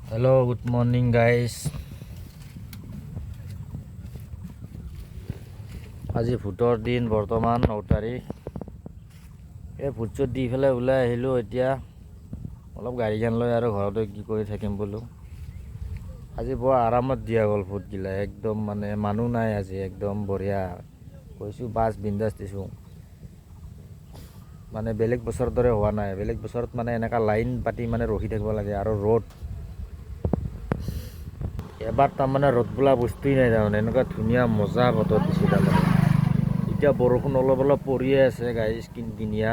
Hello, good morning guys. আজি ভোটৰ দিন বৰ্তমান 9 তাৰিখ। এই ভোট চোট দি পেলাই ওলাই আহিলোঁ এতিয়া অলপ গাড়ীখন লৈ আৰু ঘৰতে কি কৰি থাকিম বোলো। আজি বৰ আৰামত দিয়া গ'ল ভোটগিলা, একদম মানে মানুহ নাই আজি, একদম বঢ়িয়া কৈছোঁ। বাছ বিন্দাছ দিছোঁ, মানে বেলেগ বছৰৰ দৰে হোৱা নাই। বেলেগ বছৰত মানে এনেকুৱা লাইন পাতি মানে ৰখি থাকিব লাগে আৰু ৰ'দ। এবাৰ তাৰমানে ৰ'দ বোলা বস্তুৱেই নাই, তাৰমানে এনেকুৱা ধুনীয়া মজা বতৰ দিছে তাৰমানে। এতিয়া বৰষুণ অলপ অলপ পৰিয়ে আছে গাইজ, কিনকিনীয়া।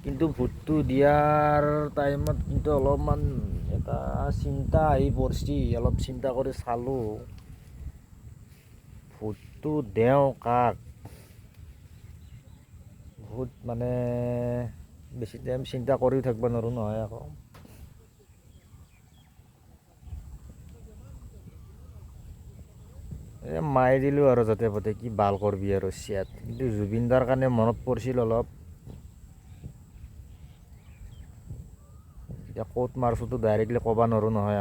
কিন্তু ভোটটো দিয়াৰ টাইমত কিন্তু অলপমান এটা চিন্তা আহি পৰিছে। অলপ চিন্তা কৰি চালোঁ ভোটটো দিওঁ কাক। বহুত মানে বেছি টাইম চিন্তা কৰিও থাকিব নোৱাৰোঁ নহয় আকৌ। মাৰি দিলোঁ আৰু যাতে পাতে কি বাল কৰবি আৰু চিয়াত। কিন্তু জুবিনদাৰ কাৰণে মনত পৰিছিল অলপ। এতিয়া ক'ত মাৰছোঁতো ডাইৰেক্টলি ক'ব নোৱাৰোঁ নহয়।